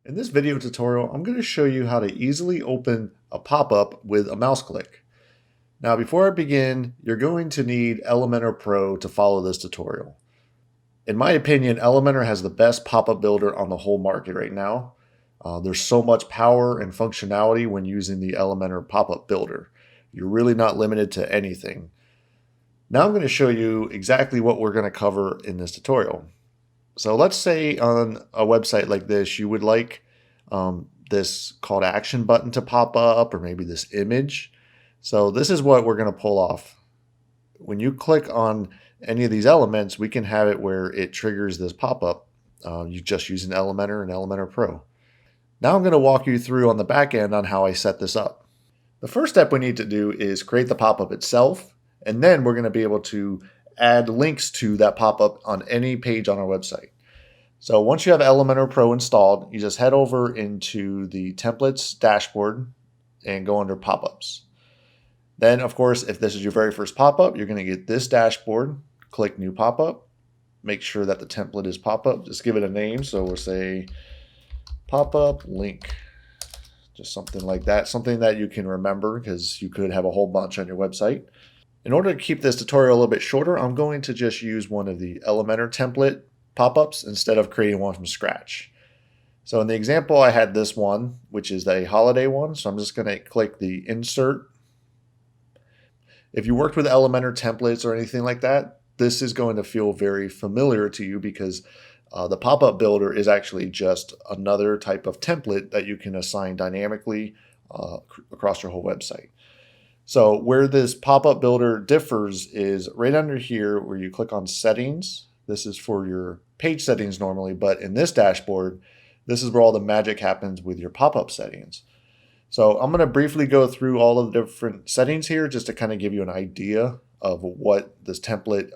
In this video tutorial, I'm going to show you how to easily open a pop-up with a mouse click. Now, before I begin, you're going to need Elementor Pro to follow this tutorial. In my opinion, Elementor has the best pop-up builder on the whole market right now. There's so much power and functionality when using the Elementor pop-up builder. You're really not limited to anything. Now I'm going to show you exactly what we're going to cover in this tutorial. So let's say on a website like this, you would like this call to action button to pop up, or maybe this image. So this is what we're going to pull off. When you click on any of these elements, we can have it where it triggers this pop-up. You just use an Elementor and Elementor Pro. Now I'm going to walk you through on the back end on how I set this up. The first step we need to do is create the pop-up itself, and then we're going to be able to add links to that pop-up on any page on our website. So once you have Elementor Pro installed, you just head over into the templates dashboard and go under pop-ups. Then, of course, if this is your very first pop-up, you're going to get this dashboard, click new pop-up, make sure that the template is pop-up, just give it a name. So we'll say pop-up link, just something like that, something that you can remember because you could have a whole bunch on your website. In order to keep this tutorial a little bit shorter, I'm going to just use one of the Elementor template pop-ups instead of creating one from scratch. So in the example, I had this one, which is a holiday one. So I'm just going to click the insert. If you worked with Elementor templates or anything like that, this is going to feel very familiar to you because the pop-up builder is actually just another type of template that you can assign dynamically across your whole website. So where this pop-up builder differs is right under here where you click on settings. This is for your page settings normally, but in this dashboard, this is where all the magic happens with your pop-up settings. So I'm going to briefly go through all of the different settings here just to kind of give you an idea of what this template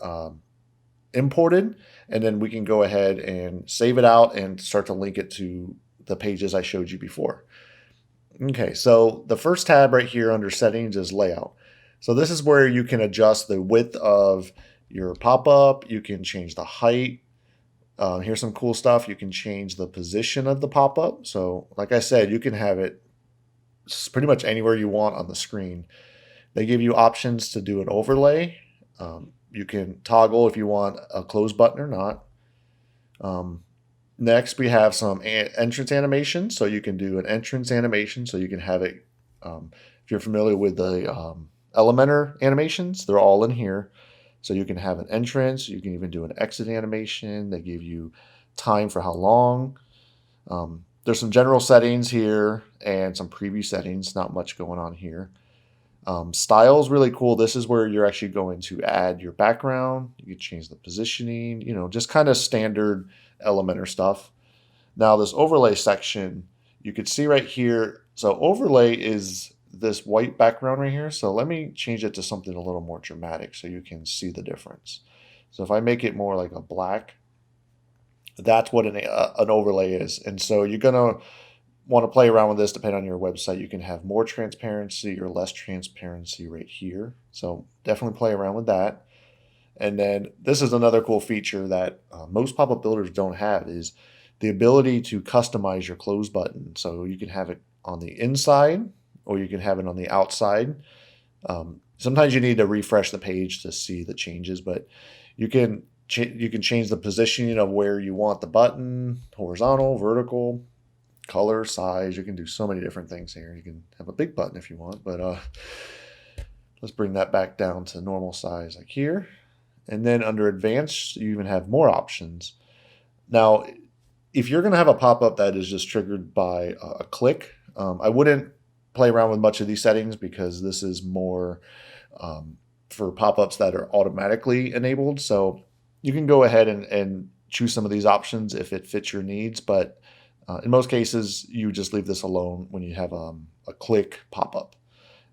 imported, and then we can go ahead and save it out and start to link it to the pages I showed you before. Okay, so the first tab right here under settings is layout. So this is where you can adjust the width of your pop-up. You can change the height. Here's some cool stuff. You can change the position of the pop-up. So like I said, you can have it pretty much anywhere you want on the screen. They give you options to do an overlay. You can toggle if you want a close button or not. Next, we have some entrance animations. So you can do an entrance animation. So you can have it, if you're familiar with the Elementor animations, they're all in here. So you can have an entrance. You can even do an exit animation. They give you time for how long. There's some general settings here and some preview settings. Not much going on here. Style is really cool. This is where you're actually going to add your background. You can change the positioning, just kind of standard Elementor stuff. Now this overlay section, you can see right here. So overlay is this white background right here. So let me change it to something a little more dramatic so you can see the difference. So if I make it more like a black, that's what an overlay is. And so you're going to want to play around with this depending on your website. You can have more transparency or less transparency right here. So definitely play around with that. And then this is another cool feature that most pop-up builders don't have is the ability to customize your close button. So you can have it on the inside or you can have it on the outside. Sometimes you need to refresh the page to see the changes, but you can change the positioning of where you want the button, horizontal, vertical, color, size. You can do so many different things here. You can have a big button if you want, but let's bring that back down to normal size like here. And then under advanced, you even have more options. Now, if you're going to have a pop-up that is just triggered by a click, I wouldn't play around with much of these settings because this is more for pop-ups that are automatically enabled. So you can go ahead and choose some of these options if it fits your needs, but in most cases, you just leave this alone when you have a click pop-up.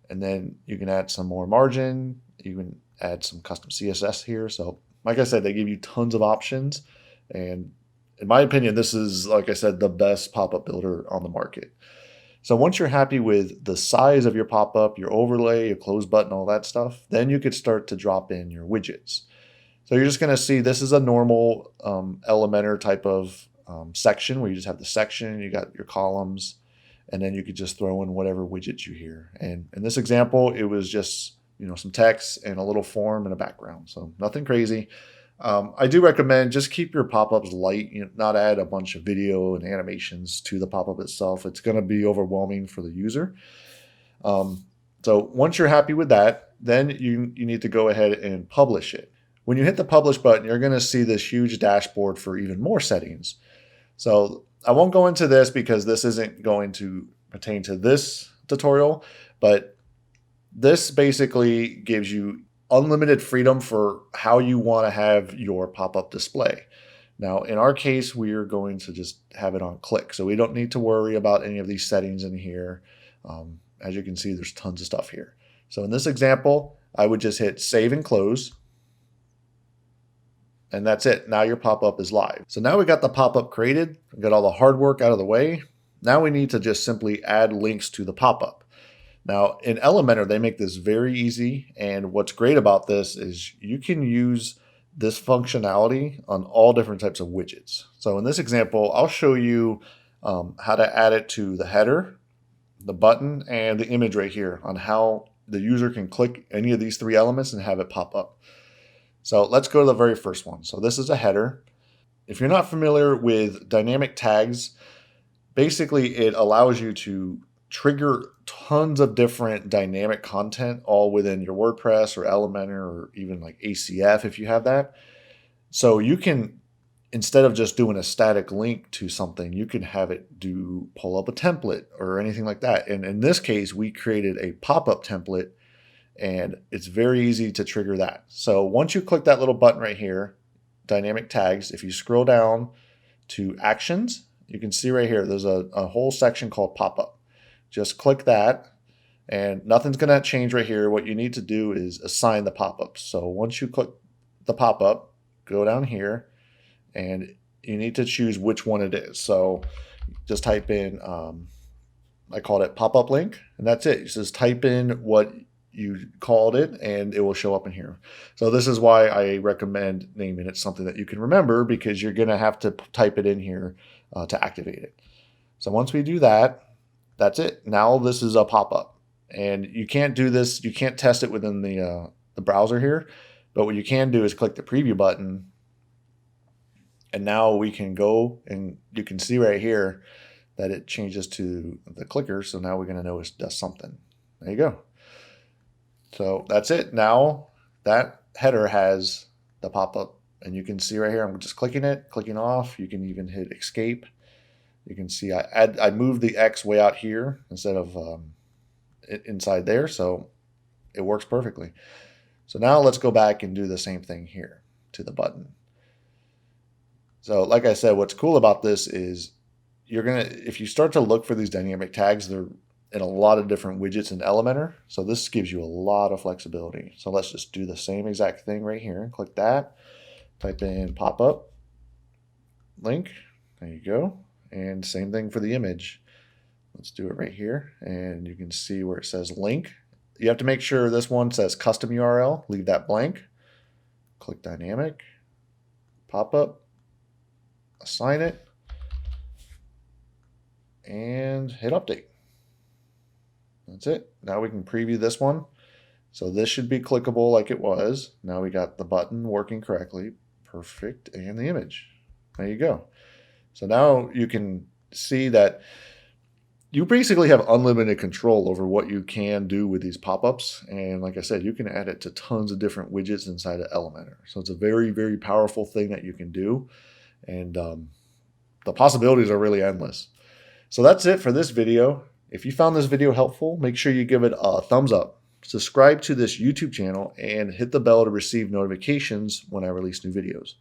And then you can add some more margin. You can add some custom CSS here. So like I said, they give you tons of options. And in my opinion, this is, like I said, the best pop-up builder on the market. So once you're happy with the size of your pop-up, your overlay, your close button, all that stuff, then you could start to drop in your widgets. So you're just going to see this is a normal Elementor type of section where you just have the section, you got your columns, and then you could just throw in whatever widgets you hear. And in this example, it was just some text and a little form and a background. So nothing crazy. I do recommend just keep your pop-ups light, not add a bunch of video and animations to the pop-up itself. It's going to be overwhelming for the user. So once you're happy with that, then you need to go ahead and publish it. When you hit the publish button, you're going to see this huge dashboard for even more settings. So I won't go into this because this isn't going to pertain to this tutorial, but this basically gives you unlimited freedom for how you want to have your pop-up display. Now, in our case, we are going to just have it on click. So we don't need to worry about any of these settings in here. As you can see, there's tons of stuff here. So in this example, I would just hit save and close. And that's it. Now your pop-up is live. So now we got the pop-up created, we got all the hard work out of the way. Now we need to just simply add links to the pop-up. Now in Elementor, they make this very easy. And what's great about this is you can use this functionality on all different types of widgets. So in this example, I'll show you how to add it to the header, the button, and the image right here on how the user can click any of these three elements and have it pop up. So let's go to the very first one. So this is a header. If you're not familiar with dynamic tags, basically it allows you to trigger tons of different dynamic content all within your WordPress or Elementor or even like ACF if you have that. So you can, instead of just doing a static link to something, you can have it pull up a template or anything like that. And in this case, we created a pop-up template, and it's very easy to trigger that. So once you click that little button right here, dynamic tags, if you scroll down to actions, you can see right here, there's a whole section called pop-up. Just click that and nothing's going to change right here. What you need to do is assign the pop-ups. So once you click the pop-up, go down here and you need to choose which one it is. So just type in, I called it pop-up link, and that's it. You just type in what you called it and it will show up in here. So this is why I recommend naming it something that you can remember, because you're going to have to type it in here to activate it. So once we do that, that's it. Now this is a pop-up, and you can't do this. You can't test it within the browser here, but what you can do is click the preview button, and now we can go and you can see right here that it changes to the clicker. So now we're going to know it does something. There you go. So that's it. Now that header has the pop-up, and you can see right here, I'm just clicking it, clicking off. You can even hit escape. You can see I moved the X way out here instead of inside there. So it works perfectly. So now let's go back and do the same thing here to the button. So like I said, what's cool about this is if you start to look for these dynamic tags, they're in a lot of different widgets in Elementor. So this gives you a lot of flexibility. So let's just do the same exact thing right here. Click that, type in pop-up link. There you go. And same thing for the image. Let's do it right here. And you can see where it says link. You have to make sure this one says custom URL. Leave that blank. Click dynamic, pop-up, assign it, and hit update. That's it. Now we can preview this one. So this should be clickable like it was. Now we got the button working correctly. Perfect. And the image. There you go. So now you can see that you basically have unlimited control over what you can do with these pop-ups. And like I said, you can add it to tons of different widgets inside of Elementor. So it's a very, very powerful thing that you can do. And the possibilities are really endless. So that's it for this video. If you found this video helpful, make sure you give it a thumbs up, subscribe to this YouTube channel, and hit the bell to receive notifications when I release new videos.